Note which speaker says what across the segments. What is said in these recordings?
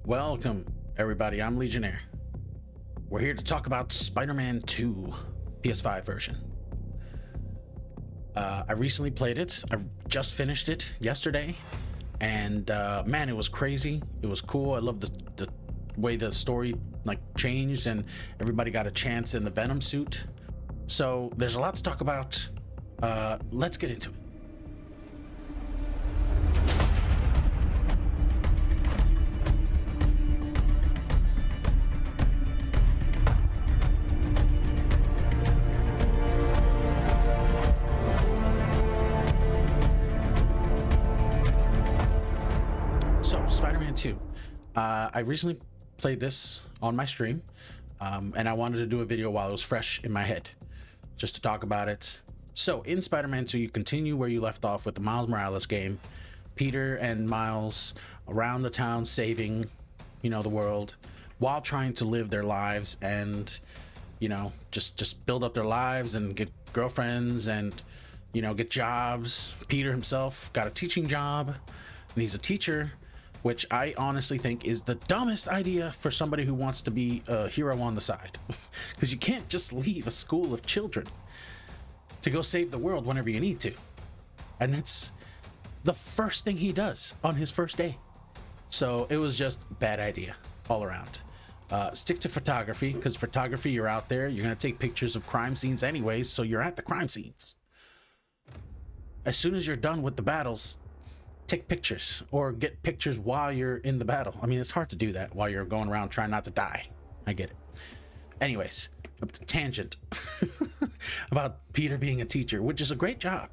Speaker 1: Welcome, everybody. I'm Legionnaire. We're here to talk about Spider-Man 2 PS5 version. I recently played it. I just finished it yesterday, and man, it was crazy. It was cool. I love the way the story changed, and everybody got a chance in the Venom suit. So there's a lot to talk about. Let's get into it. So, Spider-Man 2. I recently played this on my stream, and I wanted to do a video while it was fresh in my head, just to talk about it. So, in Spider-Man 2, you continue where you left off with the Miles Morales game. Peter and Miles around the town saving, the world, while trying to live their lives and, just build up their lives and get girlfriends and, get jobs. Peter himself got a teaching job, and he's a teacher, which I honestly think is the dumbest idea for somebody who wants to be a hero on the side. Because you can't just leave a school of children to go save the world whenever you need to. And that's the first thing he does on his first day. So it was just a bad idea all around. Stick to photography, because photography, you're out there, you're going to take pictures of crime scenes anyways, so you're at the crime scenes. As soon as you're done with the battles, take pictures or get pictures while you're in the battle. I mean, it's hard to do that while you're going around trying not to die. I get it. Anyways, up to tangent about Peter being a teacher, which is a great job,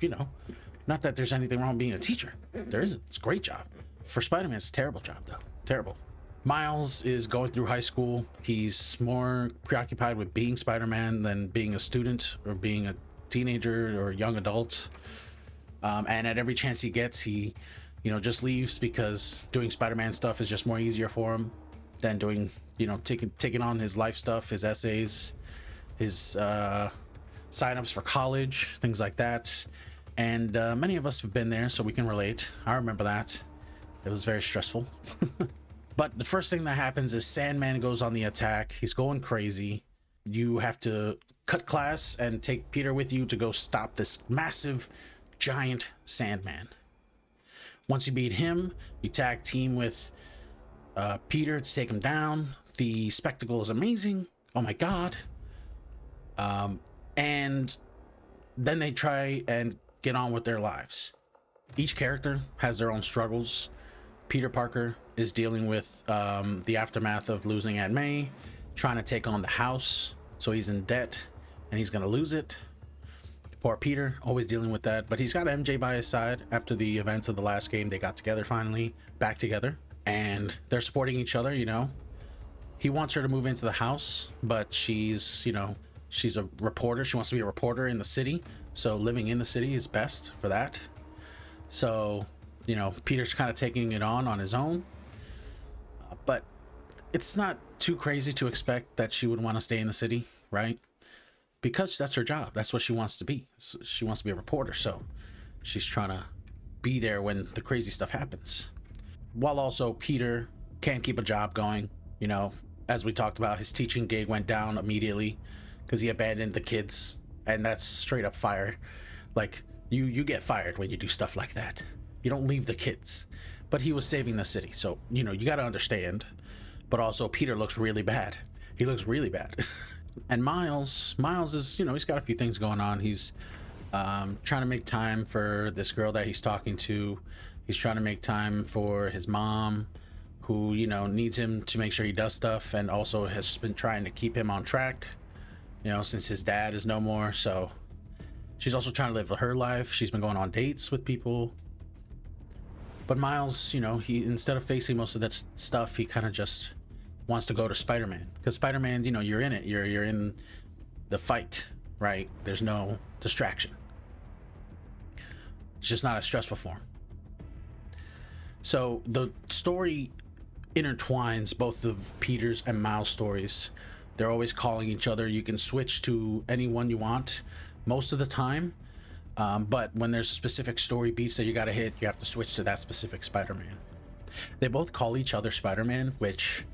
Speaker 1: Not that there's anything wrong with being a teacher. There isn't. It's a great job. For Spider-Man, it's a terrible job, though. Terrible. Miles is going through high school. He's more preoccupied with being Spider-Man than being a student or being a teenager or a young adult. And at every chance he gets, he just leaves, because doing Spider-Man stuff is just more easier for him than doing, taking on his life stuff, his essays, his signups for college, things like that. And many of us have been there, so we can relate. I remember that. It was very stressful. But the first thing that happens is Sandman goes on the attack. He's going crazy. You have to cut class and take Peter with you to go stop this massive, giant Sandman. Once you beat him, you tag team with Peter to take him down. The spectacle is amazing. Oh my god. And then they try and get on with their lives. Each character has their own struggles. Peter Parker is dealing with the aftermath of losing Aunt May, trying to take on the house, so he's in debt and he's gonna lose it. Poor Peter, always dealing with that, but he's got MJ by his side. After the events of the last game, they got together finally, back together, and they're supporting each other. He wants her to move into the house, but she's a reporter. She wants to be a reporter in the city, so living in the city is best for that. So Peter's kind of taking it on his own, but it's not too crazy to expect that she would want to stay in the city, right? Because that's her job. That's what she wants to be. She wants to be a reporter, so she's trying to be there when the crazy stuff happens. While also Peter can't keep a job going. As we talked about, his teaching gig went down immediately because he abandoned the kids, and that's straight up fire. Like, you get fired when you do stuff like that. You don't leave the kids. But he was saving the city, so you got to understand. But also, Peter looks really bad. He looks really bad. And Miles is, he's got a few things going on. He's trying to make time for this girl that he's talking to. He's trying to make time for his mom, who, needs him to make sure he does stuff, and also has been trying to keep him on track, since his dad is no more. So she's also trying to live her life. She's been going on dates with people. But Miles, he, instead of facing most of that stuff, he kind of just wants to go to Spider-Man, because Spider-Man, you're in it, you're in the fight, right? There's no distraction. It's just not as stressful for him. So the story intertwines both of Peter's and Miles' stories. They're always calling each other. You can switch to anyone you want most of the time, but when there's specific story beats that you got to hit, you have to switch to that specific Spider-Man. They both call each other Spider-Man, which,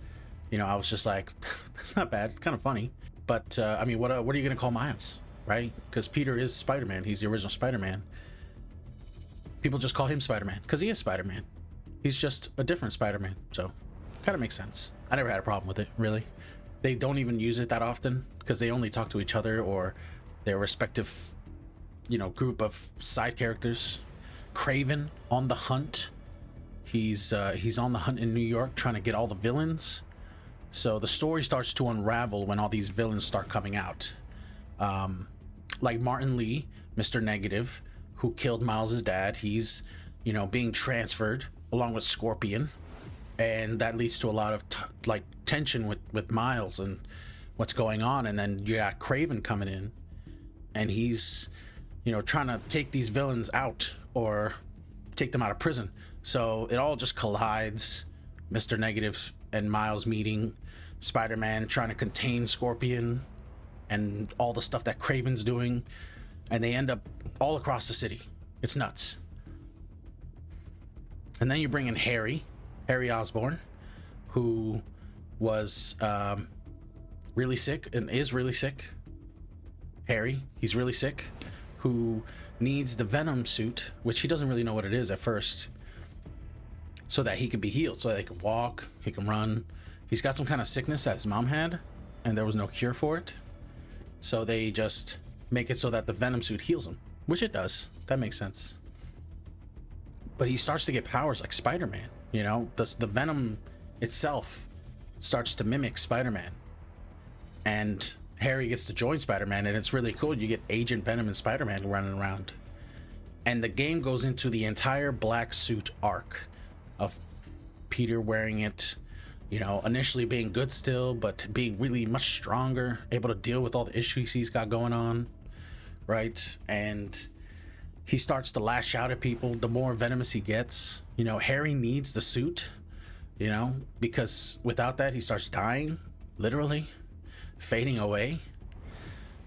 Speaker 1: you know, I was just like, that's not bad. It's kind of funny. But I mean, what are you gonna call Miles, right? Because Peter is Spider-Man. He's the original Spider-Man. People just call him Spider-Man because he is Spider-Man. He's just a different Spider-Man, so kind of makes sense. I never had a problem with it, really. They don't even use it that often because they only talk to each other or their respective, you know, group of side characters. Kraven on the hunt. He's on the hunt in New York trying to get all the villains. So the story starts to unravel when all these villains start coming out. Like Martin Lee, Mr. Negative, who killed Miles' dad. He's, you know, being transferred along with Scorpion. And that leads to a lot of like tension with Miles and what's going on. And then you got Kraven coming in and he's, you know, trying to take these villains out or take them out of prison. So it all just collides. Mr. Negative and Miles meeting, Spider-Man trying to contain Scorpion and all the stuff that Kraven's doing, and they end up all across the city. It's nuts. And then you bring in Harry Osborn, who was really sick and is really sick. He's really sick, who needs the Venom suit, which he doesn't really know what it is at first, so that he can be healed, so that he can walk, he can run. He's got some kind of sickness that his mom had, and there was no cure for it. So they just make it so that the Venom suit heals him, which it does. That makes sense. But he starts to get powers like Spider-Man, you know? The Venom itself starts to mimic Spider-Man. And Harry gets to join Spider-Man, and it's really cool. You get Agent Venom and Spider-Man running around. And the game goes into the entire black suit arc of Peter wearing it, you know, initially being good still, but being really much stronger, able to deal with all the issues he's got going on, right? And he starts to lash out at people the more venomous he gets. You know, Harry needs the suit, you know, because without that he starts dying, literally fading away.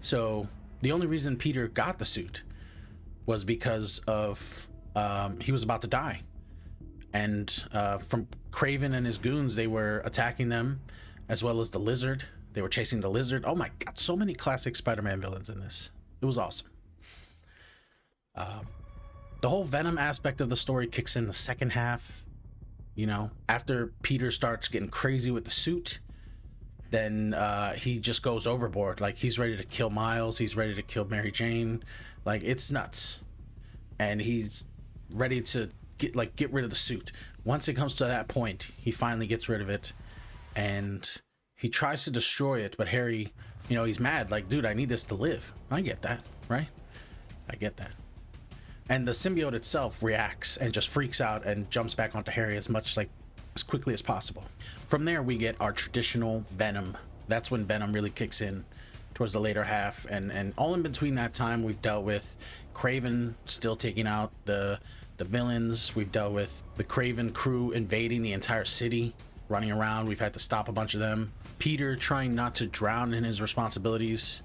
Speaker 1: So the only reason Peter got the suit was because of he was about to die, and from Kraven and his goons, they were attacking them, as well as the Lizard. They were chasing the Lizard. Oh my god, so many classic Spider-Man villains in this. It was awesome. The whole Venom aspect of the story kicks in the second half. You know, after Peter starts getting crazy with the suit, then he just goes overboard. Like, he's ready to kill Miles, he's ready to kill Mary Jane. Like, it's nuts. And he's ready to get rid of the suit. Once it comes to that point, he finally gets rid of it, and he tries to destroy it. But Harry, you know, he's mad. Like, dude, I need this to live. I get that, right? I get that. And the symbiote itself reacts and just freaks out and jumps back onto Harry as quickly as possible. From there, we get our traditional Venom. That's when Venom really kicks in towards the later half, and all in between that time, we've dealt with Kraven still taking out the villains. We've dealt with the Kraven crew invading the entire city, running around. We've had to stop a bunch of them. Peter trying not to drown in his responsibilities,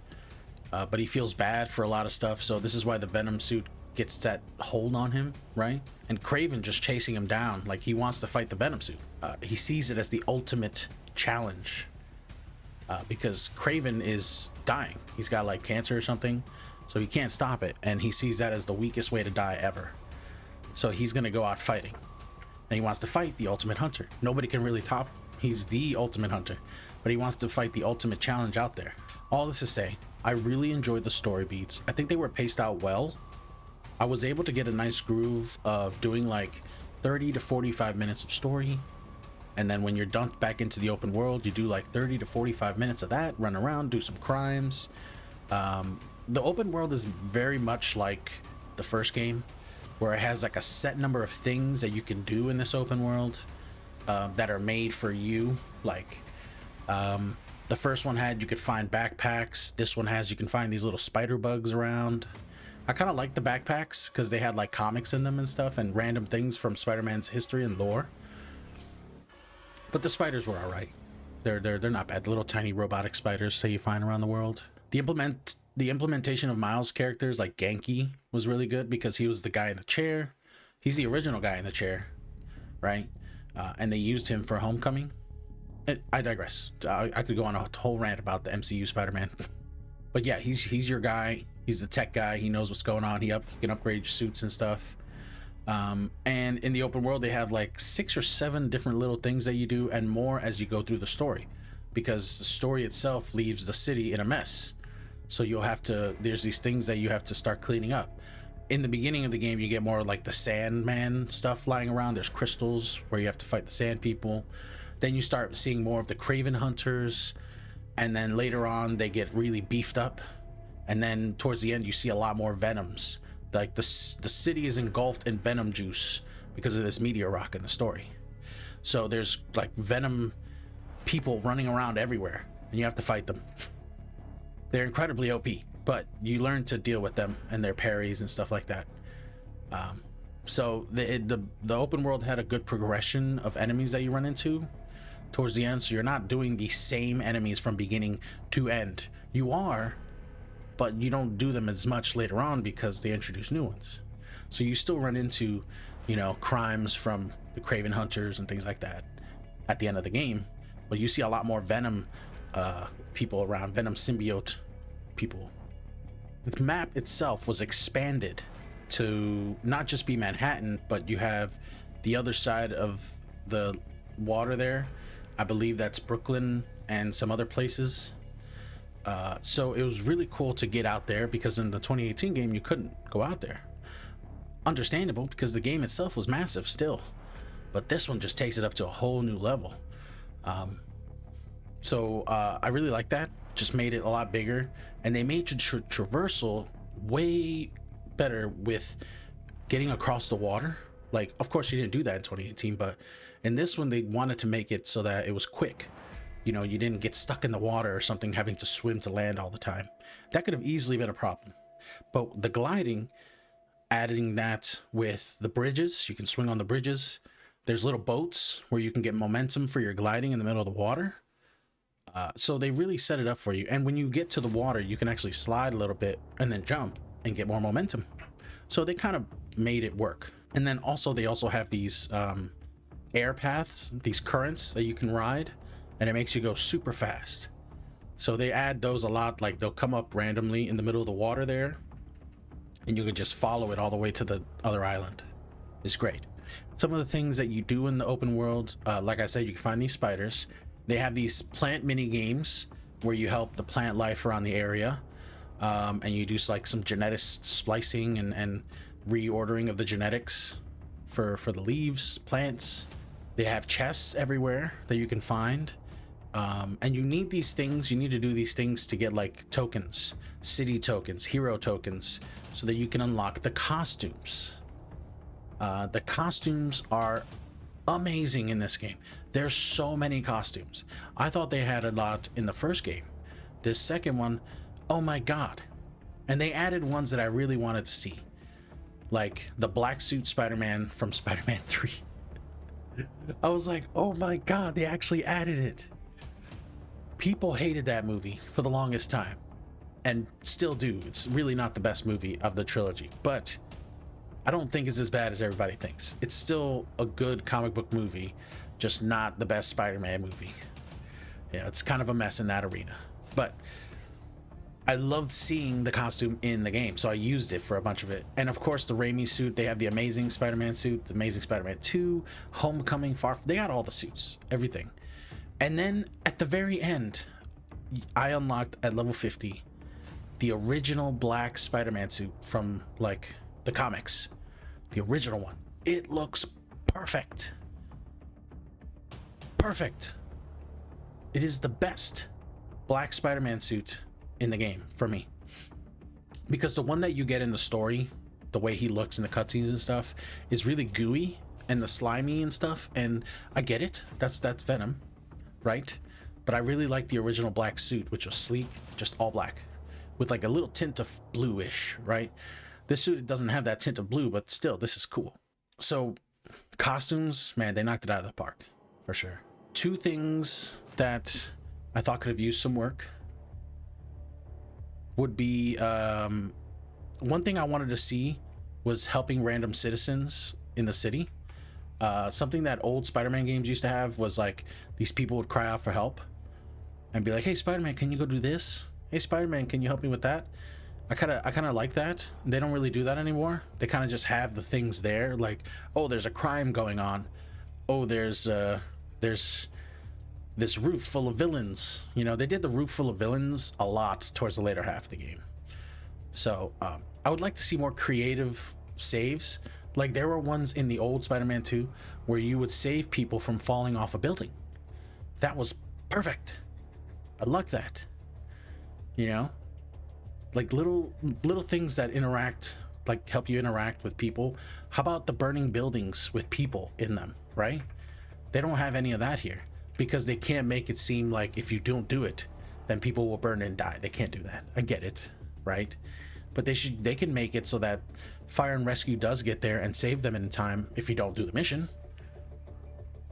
Speaker 1: but he feels bad for a lot of stuff. So this is why the Venom suit gets that hold on him, right? And Kraven just chasing him down, like he wants to fight the Venom suit. He sees it as the ultimate challenge, because Kraven is dying. He's got like cancer or something, so he can't stop it, and he sees that as the weakest way to die ever. So he's gonna go out fighting, and he wants to fight the ultimate hunter. Nobody can really top him. He's the ultimate hunter, but he wants to fight the ultimate challenge out there. All this to say, I really enjoyed the story beats. I think they were paced out well. I was able to get a nice groove of doing like 30 to 45 minutes of story, and then when you're dumped back into the open world, you do like 30 to 45 minutes of that, run around, do some crimes. The open world is very much like the first game, where it has like a set number of things that you can do in this open world that are made for you. Like the first one had, you could find backpacks. This one has, you can find these little spider bugs around. I kind of like the backpacks because they had like comics in them and stuff, and random things from Spider-Man's history and lore. But the spiders were all right. They're not bad. The little tiny robotic spiders that you find around the world. The implementation of Miles' characters, like Genki, was really good because he was the guy in the chair. He's the original guy in the chair, right? and they used him for Homecoming. I digress. I could go on a whole rant about the MCU Spider-Man. But yeah, he's your guy. He's the tech guy. He knows what's going on. He can upgrade your suits and stuff. And in the open world, they have like 6 or 7 different little things that you do, and more as you go through the story, because the story itself leaves the city in a mess. So there's these things that you have to start cleaning up. In the beginning of the game, you get more like the Sandman stuff flying around. There's crystals where you have to fight the Sand People. Then you start seeing more of the Craven Hunters, and then later on they get really beefed up, and then towards the end you see a lot more Venoms. Like the city is engulfed in Venom juice because of this meteor rock in the story. So there's like Venom people running around everywhere, and you have to fight them. They're incredibly OP, but you learn to deal with them and their parries and stuff like that. So the open world had a good progression of enemies that you run into towards the end, so you're not doing the same enemies from beginning to end. You are, but you don't do them as much later on because they introduce new ones. So you still run into, crimes from the Craven Hunters and things like that at the end of the game, but you see a lot more Venom people around, Venom symbiote people. The map itself was expanded to not just be Manhattan, but you have the other side of the water there. I believe that's Brooklyn and some other places. So it was really cool to get out there, because in the 2018 game you couldn't go out there. Understandable, because the game itself was massive still, but this one just takes it up to a whole new level. So I really like that. Just made it a lot bigger, and they made your traversal way better with getting across the water. Like, of course you didn't do that in 2018, but in this one they wanted to make it so that it was quick. You didn't get stuck in the water or something, having to swim to land all the time. That could have easily been a problem. But the gliding, adding that with the bridges, you can swing on the bridges. There's little boats where you can get momentum for your gliding in the middle of the water. So they really set it up for you. And when you get to the water, you can actually slide a little bit and then jump and get more momentum. So they kind of made it work. And then they also have these air paths, these currents that you can ride, and it makes you go super fast. So they add those a lot. Like, they'll come up randomly in the middle of the water there, and you can just follow it all the way to the other island. It's great. Some of the things that you do in the open world, like I said, you can find these spiders. They have these plant mini games where you help the plant life around the area, and you do like some genetic splicing and reordering of the genetics for the leaves, plants. They have chests everywhere that you can find, and you need these things. You need to do these things to get like tokens, city tokens, hero tokens, so that you can unlock the costumes. The costumes are amazing in this game. There's so many costumes. I thought they had a lot in the first game. This second one, oh my god. And they added ones that I really wanted to see, like the black suit Spider-Man from Spider-Man 3. I was like, oh my god, they actually added it. People hated that movie for the longest time, and still do. It's really not the best movie of the trilogy, but I don't think it's as bad as everybody thinks. It's still a good comic book movie, just not the best Spider-Man movie. It's kind of a mess in that arena. But I loved seeing the costume in the game, so I used it for a bunch of it. And of course, the Raimi suit. They have the Amazing Spider-Man suit, the Amazing Spider-Man 2, Homecoming, they got all the suits, everything. And then at the very end, I unlocked at level 50 the original black Spider-Man suit from like the comics, the original one. It looks perfect. Perfect. It is the best black Spider-Man suit in the game for me, because the one that you get in the story, the way he looks in the cutscenes and stuff, is really gooey and the slimy and stuff, and I get it, that's Venom, right? But I really like the original black suit, which was sleek, just all black with like a little tint of bluish, right? This suit doesn't have that tint of blue, but still, this is cool. So costumes, man, they knocked it out of the park for sure. Two things that I thought could have used some work would be, one thing I wanted to see was helping random citizens in the city. Something that old Spider-Man games used to have was like these people would cry out for help and be like, hey, Spider-Man, can you go do this? Hey, Spider-Man, can you help me with that? I kind of like that. They don't really do that anymore. They kind of just have the things there, like, oh, there's a crime going on. Oh, there's this roof full of villains. You know, they did the roof full of villains a lot towards the later half of the game. So I would like to see more creative saves. Like there were ones in the old Spider-Man 2 where you would save people from falling off a building. That was perfect. I like that. You know, like little things that interact, like help you interact with people. How about the burning buildings with people in them, right? They don't have any of that here because they can't make it seem like if you don't do it, then people will burn and die. They can't do that. I get it, right? But they can make it so that fire and rescue does get there and save them in time if you don't do the mission.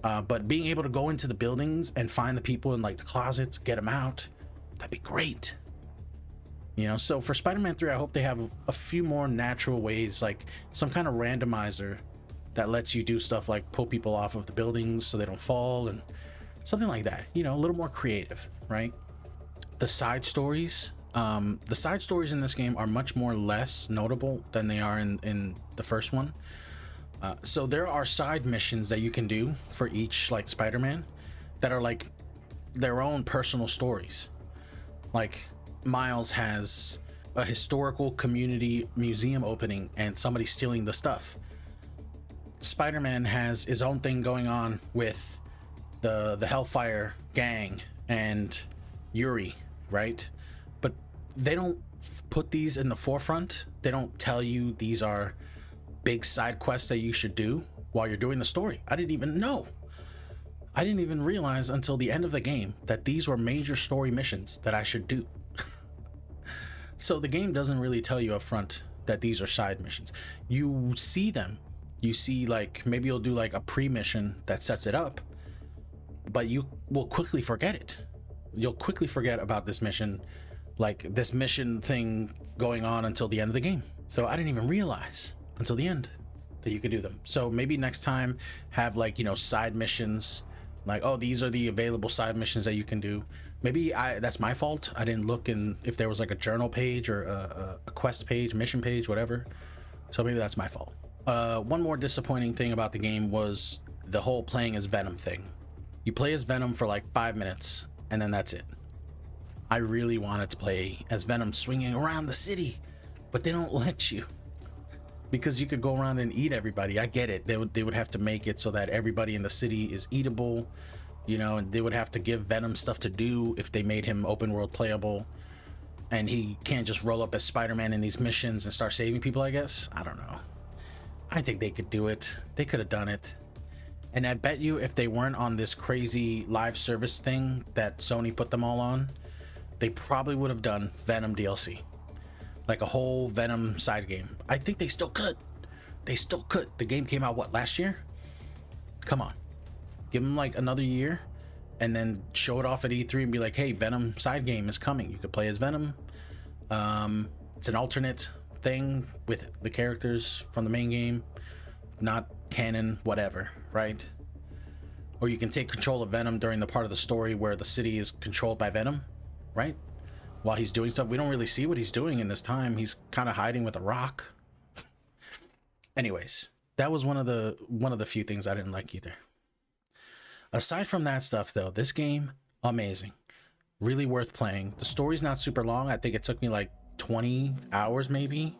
Speaker 1: But being able to go into the buildings and find the people in like the closets, get them out, that'd be great. You know, so for Spider-Man 3, I hope they have a few more natural ways, like some kind of randomizer that lets you do stuff like pull people off of the buildings so they don't fall and something like that. You know, a little more creative, right? The side stories in this game are much more less notable than they are in the first one. So there are side missions that you can do for each like Spider-Man that are like their own personal stories. Like Miles has a historical community museum opening and somebody stealing the stuff. Spider-Man has his own thing going on with the Hellfire gang and Yuri, right? But they don't put these in the forefront. They don't tell you these are big side quests that you should do while you're doing the story. I didn't even know. I didn't even realize until the end of the game that these were major story missions that I should do. So the game doesn't really tell you up front that these are side missions. You see them. You see, like, maybe you'll do like a pre-mission that sets it up, but you will quickly forget it. You'll quickly forget about this mission, like this mission thing going on until the end of the game. So I didn't even realize until the end that you could do them. So maybe next time have like, you know, side missions, like, oh, these are the available side missions that you can do. Maybe that's my fault. I didn't look in if there was like a journal page or a quest page, mission page, whatever. So maybe that's my fault. One more disappointing thing about the game was the whole playing as Venom thing. You play as Venom for like 5 minutes and then that's it. I really wanted to play as Venom swinging around the city, but they don't let you. Because you could go around and eat everybody. I get it. They would have to make it so that everybody in the city is eatable, you know, and they would have to give Venom stuff to do if they made him open world playable. And he can't just roll up as Spider-Man in these missions and start saving people, I guess. I don't know. I think they could do it. They could have done it. And I bet you if they weren't on this crazy live service thing that Sony put them all on, they probably would have done Venom DLC. Like a whole Venom side game. I think they still could. They still could. The game came out, what, last year? Come on. Give them like another year and then show it off at E3 and be like, hey, Venom side game is coming. You could play as Venom. It's an alternate thing with the characters from the main game. Not canon, whatever, right? Or you can take control of Venom during the part of the story where the city is controlled by Venom, right? While he's doing stuff. We don't really see what he's doing in this time. He's kind of hiding with a rock. Anyways, that was one of the few things I didn't like either. Aside from that stuff though, this game, amazing. Really worth playing. The story's not super long. I think it took me like 20 hours maybe.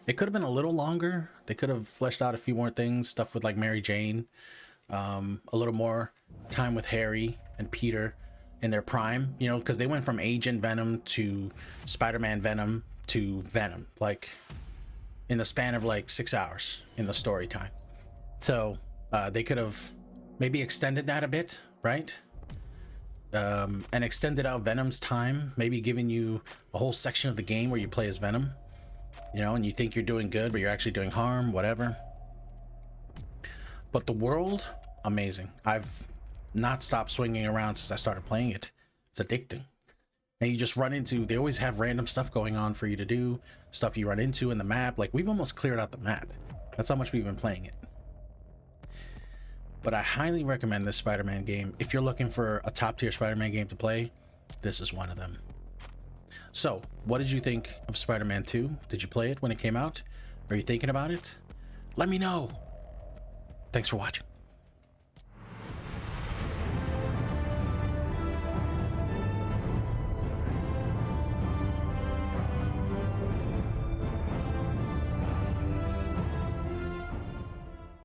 Speaker 1: It could have been a little longer. They could have fleshed out a few more things, stuff with like Mary Jane, a little more time with Harry and Peter in their prime, you know, because they went from Agent Venom to Spider-Man Venom to Venom, like in the span of like 6 hours in the story time. So they could have maybe extended that a bit, right? And extended out Venom's time, maybe giving you a whole section of the game where you play as Venom, you know, and you think you're doing good, but you're actually doing harm, whatever. But the world, amazing. I've not stopped swinging around since I started playing it. It's addicting. And you just run into, they always have random stuff going on for you to do, stuff you run into in the map. Like, we've almost cleared out the map. That's how much we've been playing it. but I highly recommend this Spider-Man game. If you're looking for a top tier Spider-Man game to play, this is one of them. So what did you think of Spider-Man 2? Did you play it when it came out? Are you thinking about it? Let me know. Thanks for watching.